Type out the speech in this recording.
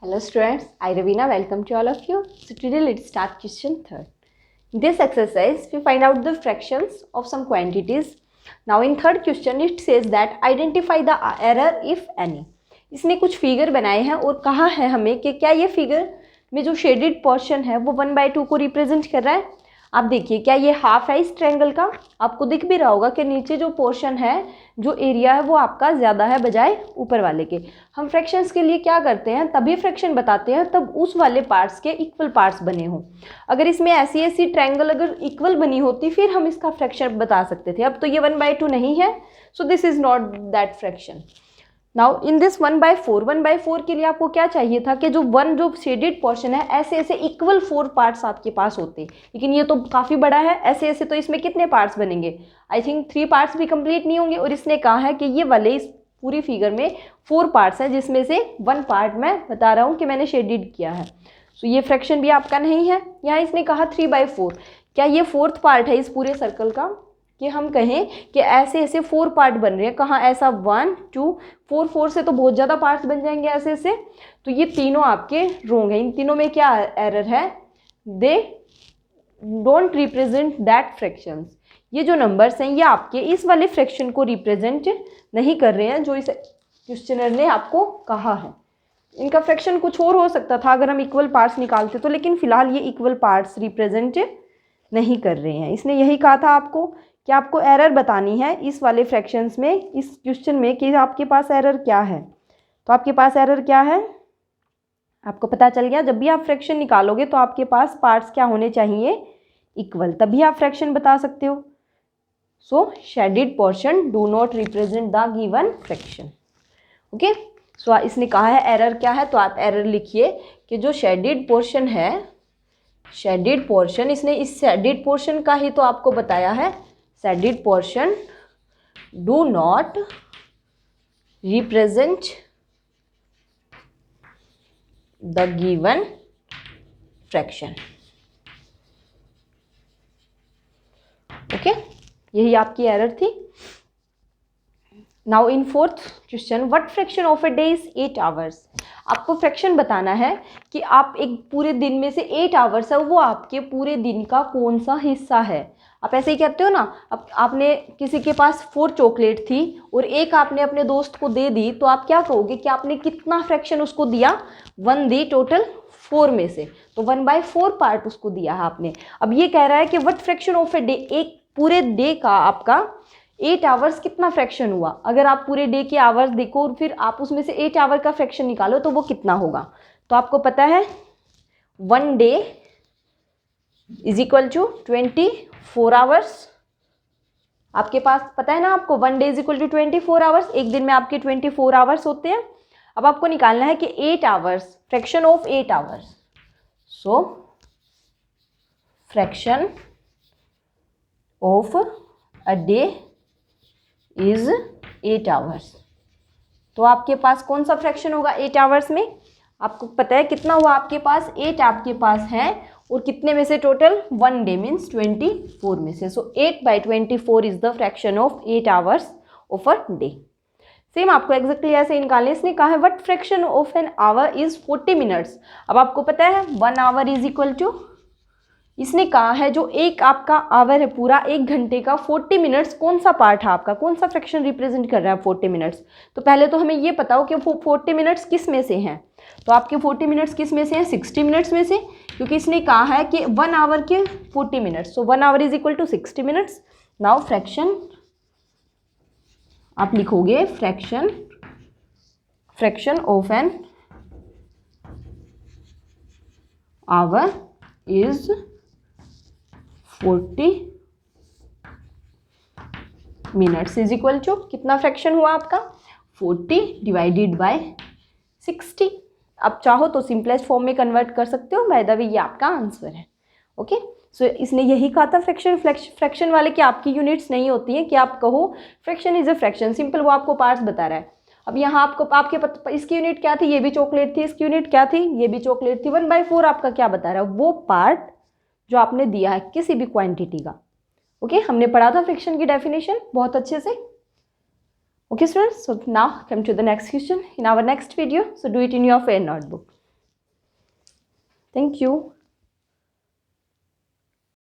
Hello students, I Ravina welcome to all of you. So today let's start question 3rd. In this exercise we find out the fractions of some quantities. Now in third question it says that identify the error if any. इसने कुछ figure बनाए हैं और कहा है हमें कि क्या ये फिगर में जो शेडेड पोर्शन है वो 1/2 को रिप्रेजेंट कर रहा है। आप देखिए क्या ये हाफ है इस ट्रायंगल का, आपको दिख भी रहा होगा कि नीचे जो पोर्शन है, जो एरिया है वो आपका ज़्यादा है बजाय ऊपर वाले के। हम फ्रैक्शंस के लिए क्या करते हैं, तभी फ्रैक्शन बताते हैं तब उस वाले पार्ट्स के इक्वल पार्ट्स बने हों। अगर इसमें ऐसी ट्रायंगल अगर इक्वल बनी होती फिर हम इसका फ्रैक्शन बता सकते थे। अब तो ये 1/2 नहीं है, so this is not that fraction. Now in this 1/4 के लिए आपको क्या चाहिए था कि जो शेडेड पोर्शन है ऐसे इक्वल 4 पार्ट्स आपके पास होते, लेकिन ये तो काफ़ी बड़ा है। ऐसे तो इसमें कितने पार्ट्स बनेंगे? आई थिंक 3 पार्ट्स भी कंप्लीट नहीं होंगे। और इसने कहा है कि ये वाले इस पूरी फिगर में 4 पार्ट्स हैं, जिसमें से 1 पार्ट मैं बता रहा हूँ कि मैंने शेडेड किया है। सो ये फ्रैक्शन भी आपका नहीं है। यहाँ इसने कहा 3/4, क्या ये 4th पार्ट है इस पूरे सर्कल का? कि हम कहें कि ऐसे 4 पार्ट बन रहे हैं। कहाँ ऐसा 1 2 4 से तो बहुत ज़्यादा पार्ट्स बन जाएंगे ऐसे। तो ये तीनों आपके रोंग हैं। इन तीनों में क्या एरर है? They don't represent that fractions. ये जो नंबर्स हैं ये आपके इस वाले फ्रैक्शन को रिप्रेजेंट नहीं कर रहे हैं जो इस क्वेश्चनर ने आपको कहा है। इनका फ्रैक्शन कुछ और हो सकता था अगर हम इक्वल पार्ट्स निकालते तो, लेकिन फिलहाल ये इक्वल पार्ट्स रिप्रेजेंट नहीं कर रहे हैं। इसने यही कहा था आपको कि आपको एरर बतानी है इस वाले फ्रैक्शंस में, इस क्वेश्चन में, कि आपके पास एरर क्या है। तो आपके पास एरर क्या है आपको पता चल गया। जब भी आप फ्रैक्शन निकालोगे तो आपके पास पार्ट्स क्या होने चाहिए? इक्वल, तभी आप फ्रैक्शन बता सकते हो। So shaded portion do not represent the given fraction. Okay, so इसने कहा है एरर क्या है, तो आप एरर लिखिए कि जो शेडेड पोर्शन है, शेडेड पोर्शन, इसने इस शेडेड पोर्शन का ही तो आपको बताया है। Shaded portion do not represent the given fraction. Okay, यही आपकी एरर थी। Now in 4th question, what fraction of a day is 8 hours. आपको फ्रैक्शन बताना है कि आप एक पूरे दिन में से 8 आवर्स है वो आपके पूरे दिन का कौन सा हिस्सा है। आप ऐसे ही कहते हो ना, अब आपने किसी के पास 4 चॉकलेट थी और एक आपने अपने दोस्त को दे दी, तो आप क्या कहोगे कि आपने कितना फ्रैक्शन उसको दिया? 1 दी टोटल 4 में से, तो 1/4 पार्ट उसको दिया है आपने। अब ये कह रहा है कि what fraction of a day, एक पूरे डे का आपका 8 आवर्स कितना फ्रैक्शन हुआ। अगर आप पूरे डे के आवर्स देखो और फिर आप उसमें से 8 आवर का फ्रैक्शन निकालो तो वो कितना होगा। तो आपको पता है 1 day is equal to 24 hours. आपके पास पता है ना आपको 1 day is equal to 24 hours. एक दिन में आपके 24 आवर्स होते हैं। अब आपको निकालना है कि 8 hours, fraction of 8 hours. So fraction of a day is 8 hours. तो आपके पास कौन सा फ्रैक्शन होगा 8 आवर्स में? आपको पता है कितना हुआ आपके पास? 8 आपके पास है और कितने में से टोटल? 1 डे मीन्स 24 में से। सो 8/24 is the fraction of 8 hours of a day. Same आपको एग्जैक्टली ऐसे निकालने। इसने कहा है what fraction of an hour is 40 minutes. अब आपको पता है 1 आवर इज इक्वल टू, इसने कहा है जो एक आपका आवर है पूरा 1 घंटे का, 40 मिनट्स कौन सा पार्ट है आपका, कौन सा फ्रैक्शन रिप्रेजेंट कर रहा है 40 मिनट्स। तो पहले तो हमें ये पता हो कि 40 मिनट्स किस में से हैं। तो आपके 40 मिनट्स किस में से हैं? 60 मिनट्स में से, क्योंकि इसने कहा है कि 1 आवर के 40 minutes. So 1 hour is equal to 60 minutes. Now fraction आप लिखोगे fraction of an hour is 40 minutes is equal to, कितना फ्रैक्शन हुआ आपका? 40 डिवाइडेड बाय 60। अब चाहो तो सिंपलेस्ट फॉर्म में कन्वर्ट कर सकते हो। बाय द वे ये आपका आंसर है। ओके, सो इसने यही कहा था फ्रैक्शन वाले कि आपकी यूनिट्स नहीं होती हैं कि आप कहो fraction is a fraction, simple वो आपको पार्ट्स बता रहा है। अब यहाँ आपके इसकी यूनिट क्या थी? ये भी चॉकलेट थी। इसकी यूनिट क्या थी? ये भी चॉकलेट थी। 1/4 आपका क्या बता रहा है? वो पार्ट जो आपने दिया है किसी भी क्वांटिटी का। ओके, हमने पढ़ा था फ्रैक्शन की डेफिनेशन बहुत अच्छे से। Okay students, so now come to the next question in our next video. So do it in your fair notebook. Thank you.